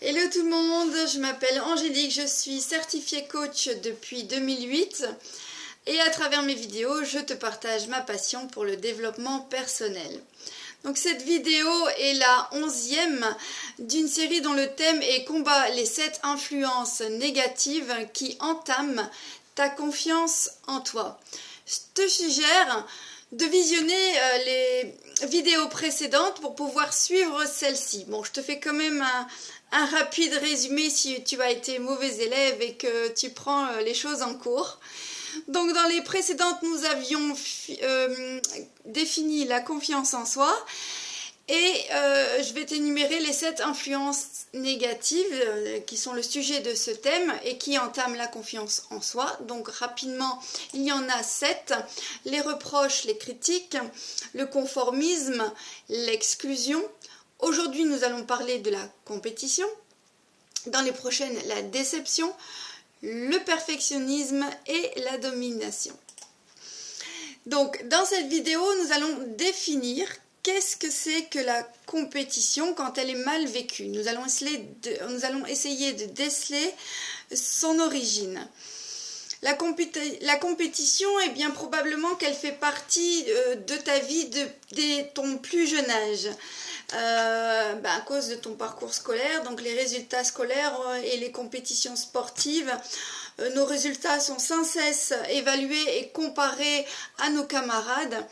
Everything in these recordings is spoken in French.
Hello tout le monde, je m'appelle Angélique, je suis certifiée coach depuis 2008 et à travers mes vidéos, je te partage ma passion pour le développement personnel. Donc cette vidéo est la 11e d'une série dont le thème est combat les 7 influences négatives qui entament ta confiance en toi. Je te suggère de visionner les vidéos précédentes pour pouvoir suivre celle-ci. Bon, je te fais quand même un rapide résumé si tu as été mauvais élève et que tu prends les choses en cours. Donc dans les précédentes, nous avions défini la confiance en soi et je vais t'énumérer les 7 influences négatives qui sont le sujet de ce thème et qui entament la confiance en soi. Donc rapidement, il y en a 7. Les reproches, les critiques, le conformisme, l'exclusion. Aujourd'hui, nous allons parler de la compétition. Dans les prochaines, la déception, le perfectionnisme et la domination. Donc, dans cette vidéo, nous allons définir qu'est-ce que c'est que la compétition quand elle est mal vécue. Nous allons essayer de déceler son origine. La compétition, eh bien probablement qu'elle fait partie de ta vie dès ton plus jeune âge. À cause de ton parcours scolaire, donc les résultats scolaires et les compétitions sportives, nos résultats sont sans cesse évalués et comparés à nos camarades.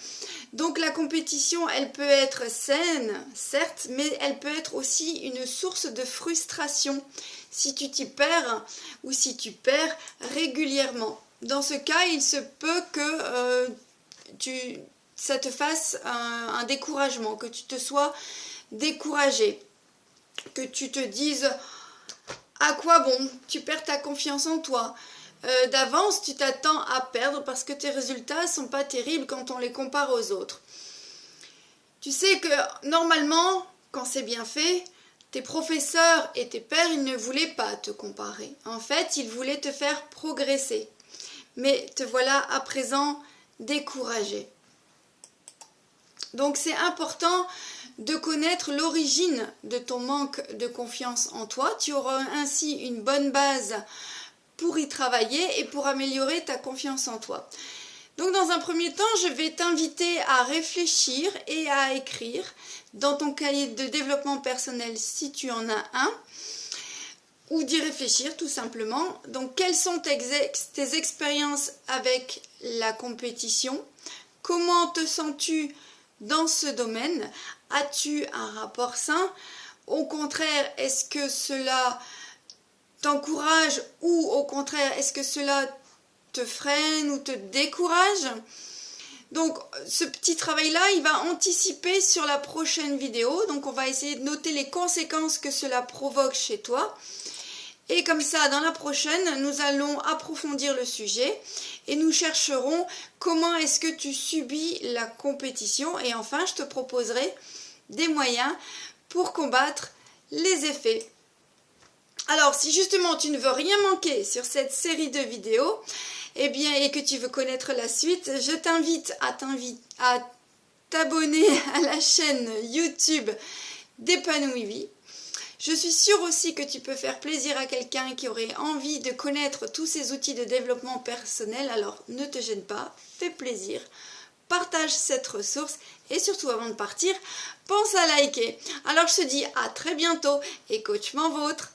Donc la compétition, elle peut être saine, certes, mais elle peut être aussi une source de frustration si tu t'y perds ou si tu perds régulièrement. Dans ce cas, il se peut que ça te fasse un découragement, que tu te sois découragé, que tu te dises à quoi bon, tu perds ta confiance en toi. D'avance, tu t'attends à perdre parce que tes résultats ne sont pas terribles quand on les compare aux autres. Tu sais que normalement, quand c'est bien fait, tes professeurs et tes pairs, ils ne voulaient pas te comparer. En fait, ils voulaient te faire progresser. Mais te voilà à présent découragé. Donc c'est important de connaître l'origine de ton manque de confiance en toi. Tu auras ainsi une bonne base pour y travailler et pour améliorer ta confiance en toi. Donc dans un premier temps, je vais t'inviter à réfléchir et à écrire dans ton cahier de développement personnel si tu en as un, ou d'y réfléchir tout simplement. Donc quelles sont tes expériences avec la compétition? Comment te sens-tu dans ce domaine? As-tu un rapport sain? Au contraire, est-ce que cela t'encourage ou au contraire, est-ce que cela te freine ou te décourage? Donc ce petit travail-là, il va anticiper sur la prochaine vidéo. Donc on va essayer de noter les conséquences que cela provoque chez toi. Et comme ça, dans la prochaine, nous allons approfondir le sujet et nous chercherons comment est-ce que tu subis la compétition. Et enfin, je te proposerai des moyens pour combattre les effets. Alors, si justement tu ne veux rien manquer sur cette série de vidéos, eh bien, et que tu veux connaître la suite, je t'invite à t'abonner à la chaîne YouTube d'Épanouie Vie. Je suis sûre aussi que tu peux faire plaisir à quelqu'un qui aurait envie de connaître tous ces outils de développement personnel. Alors ne te gêne pas, fais plaisir, partage cette ressource et surtout avant de partir, pense à liker. Alors je te dis à très bientôt et coachement vôtre.